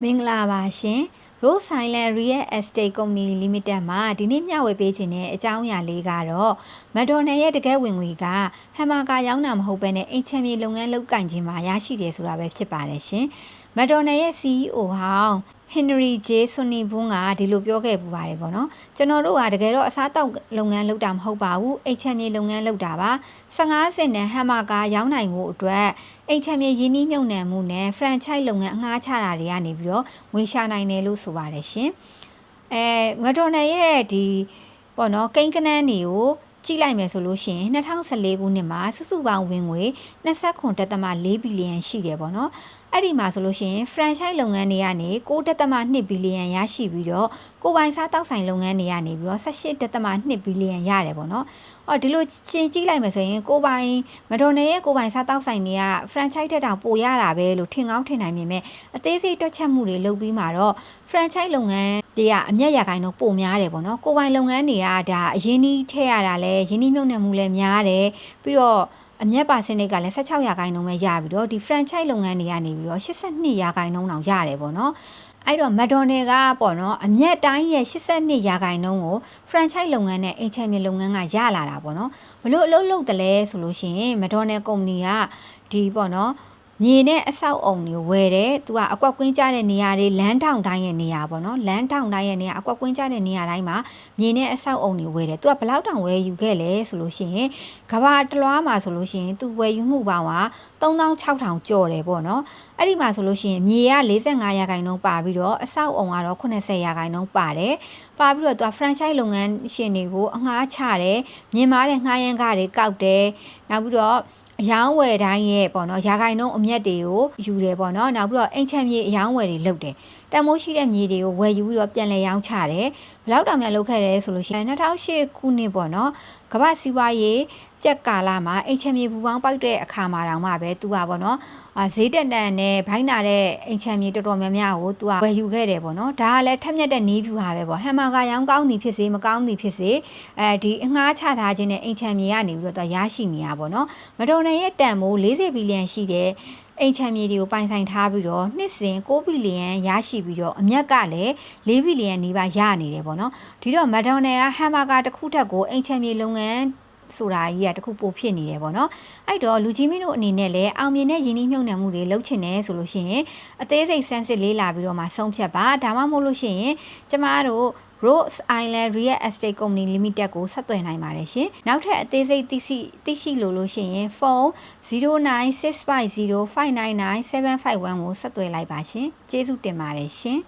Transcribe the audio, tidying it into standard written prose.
မင်္ဂလာပါရှင် Rose Island Real Estate Company Limited မှာဒီနေ့မျှဝေပေးခြင်းတဲ့အကြောင်းအရာလေးကတော့မက်ဒိုနယ်ရဲ့တကယ်ဝင်ငွေကဟမ်မာကာရောင်းတာမဟုတ်ဘဲနဲ့အိမ်ချမ်းမြေလုပ်ငန်းလုပ်ကင်ခြင်းမှာရရှိတယ်ဆိုတာပဲဖြစ်ပါတယ်ရှင်မက်ဒိုနယ်ရဲ့ CEO ဟောင်းဟင်နရီဂျေဆွန်နီဘွန်းကဒီလိုပြောခဲ့ပူပါတယ်ပေါ့နော်ကျွန်တော်တို့ကတကယ်တော့အစားတောက်လုပ်ငန်းလုပ်တာမဟုတ်ပါဘူးအိမ်ချမ်းမြေလုပ်ငန်းလုပ်တာပါ15စင်နဲ့ဟမ်မာကာရောင်းနိုင်မှုအတွက်အိမ်ချမ်းမြေရင်းနှီးမြှုပ်နှံမှုနဲ့ franchise လုပ်ငန်းအငှားချတာတွေကနေပြီးတော့ငွေရှာနိုင်တယ်လို့ဆိုပါတယ်ရှင်မက်ဒိုနယ်ရဲ့ဒီပေါ့နော်ကိန်းကနန်းတွေကိုကြည့်လိုက်မယ်ဆိုလို့ရှိရင်2014ခုနှစ်မှာစုစုပေါင်းဝင်ငွေ29.4 ဘီလီယံရှိတယ်ပေါ့နော်အဲ့ဒီမှာဆိုလို့ရှိရင် franchise လုပ်ငန်းတွေကနေ9.2 ဘီလီယံရရှိပြီးတော့ကိုပိုင်စားတောက်ဆိုင်လုပ်ငန်းတွေကနေပြီးတော့18.2 ဘီလီယံရတယ်ပေါ့နော်အော်ဒီလိုချင်းကြည့်လိုက်မယ်ဆိုရင်ကိုပိုင်မက်ဒိုနယ်ရဲ့ကိုပိုင်စားတောက်ဆိုင်တွေက franchise တက်တောင်ပိုရတာပဲလို့ထင်ကောင်းထင်နိုင်ပေမဲ့အသေးစိတ်တွက်ချက်မှုတွေလုပ်ပြီးမှတော့ franchise လုပ်ငန်းတွေကအမျက်ရခိုင်တော့ပိုများတယ်ပေါ့နော်ကိုပိုင်လုပ်ငန်းတွေကဒါအရင်းနှီးထည့်ရတာလဲရင်းနှီးမြှုပ်နှံမှုလဲများတယ်ပြီးတော့အမျက်ပါစနစ်ကလည်း16%ပဲရပြီးတော့ဒီ franchise လုပ်ငန်းတွေကနေပြီးတော့82%တောင်ရတယ်ပေါ့နော်အဲ့တော့မက်ဒိုနယ်ကပေါ့နော်အမျက်တိုင်းရဲ့82%ကို franchise လုပ်ငန်းနဲ့အိမ်ချမ်းမြေလုပ်ငန်းကရလာတာပေါ့နော်ဘလို့အလုပ်လုပ်တယ်လဲဆိုလို့ရှိရင်မက်ဒိုနယ်ကုမ္ပဏီကဒီပေါ့နော်မြေနဲ့အဆောက်အုံတွေဝယ်တယ်သူကအကွက်ကွင်းကျတဲ့နေရာတွေလမ်းထောင်တိုင်းရဲ့နေရာပေါ့နော်လမ်းထောင်တိုင်းရဲ့နေရာအကွက်ကွင်းကျတဲ့နေရာတိုင်းမှာမြေနဲ့အဆောက်အုံတွေဝယ်တယ်သူကဘယ်လောက်တောင်ဝယ်ယူခဲ့လဲဆိုလို့ရှိရင်ကဘာတလွားမှာဆိုလို့ရှိရင်သူဝယ်ယူမှုပေါင်းက3600ကျော်တယ်ပေါ့နော်အဲ့ဒီမှာဆိုလို့ရှိရင်မြေက45%ပါပြီးတော့အဆောက်အုံကတော့80%ပါတယ်ပါပြီးတော့သူက franchise လုပ်ငန်းရှင်တွေကိုအငှားချတယ်မြင်မာတဲ့ငှားရမ်းကားတွေကောက်တယ်နောက်ပြီးတော့အယောင်းဝယ်တိုင်းရဲ့ပေါ့နော်ရာဂိုင်နှုန်းအမျက်တွေကိုယူတယ်ပေါ့နော်နောက်ပြီးတော့အိမ်ချမ်းမြေအယောင်းဝယ်တွေလုပ်တယ်တန်မိုးရှိတဲ့မြေတွေကိုဝယ်ယူပြီးတော့ပြန်လည်ရောင်းချတယ်ဘယ်လောက်တောင်များလုပ်ခဲ့တယ်ဆိုလို့ရှိရင်2008ခုနှစ်ပေါ့နော်ကမ္ဘာစီးပွားရေးပြက်ကာလာမှာအိမ်ချမ်းမြေပူပေါင်းပေါက်တဲ့အခါမှာတောင်မှပဲသူကပေါ့နော်ဈေးတက်တန်နဲ့ဘိုင်းနာတဲ့အိမ်ချမ်းမြေတော်တော်များများကိုသူကဝယ်ယူခဲ့တယ်ပေါ့နော်ဒါကလည်းထက်မြက်တဲ့နီးဖြူဟာပဲပေါ့ဟမ်မာကာရောင်းကောင်းသည်ဖြစ်စေမကောင်းသည်ဖြစ်စေဒီအငှားချထားခြင်းနဲ့အိမ်ချမ်းမြေကနေပြီးတော့သူရရှိနေတာပေါ့နော်မတော်နယ်ရဲ့တန်မိုး40ဘီလီယံရှိတဲ့အိမ်ချမ်းမြေတွေကိုပိုင်ဆိုင်ထားပြီးတော့နှစ်စဉ်6ဘီလီယံရရှိပြီးတော့အမြက်ကလည်း4ဘီလီယံနီးပါးရနေတယ်ပေါ့နော်ဒီတော့မက်ဒိုနယ်ကဟမ်မာကာတစ်ခုထက်ကိုအိမ်ချမ်းမြေလုပ်ငန်းဆိုတာကြီးကတခုပိုဖြစ်နေတယ်ပေါ့နော်အဲ့တော့လူကြီးမင်းတို့အနေနဲ့လည်းအောင်မြင်တဲ့ယင်းနှီးမြှုပ်နှံမှုတွေလုပ်ချင်တယ်ဆိုလို့ရှိရင်အသေးစိတ်စမ်းစစ်လေးလာပြီးတော့မှဆုံးဖြတ်ပါဒါမှမဟုတ်လို့ရှိရင်ကျမတို့ Rose Island Real Estate Company Limited ကိုဆက်သွယ်နိုင်ပါတယ်ရှင်နောက်ထပ်အသေးစိတ်သိရှိလို့ရှိရင်ဖုန်း09650599751ကိုဆက်သွယ်လိုက်ပါရှင်ကျေးဇူးတင်ပါတယ်ရှင်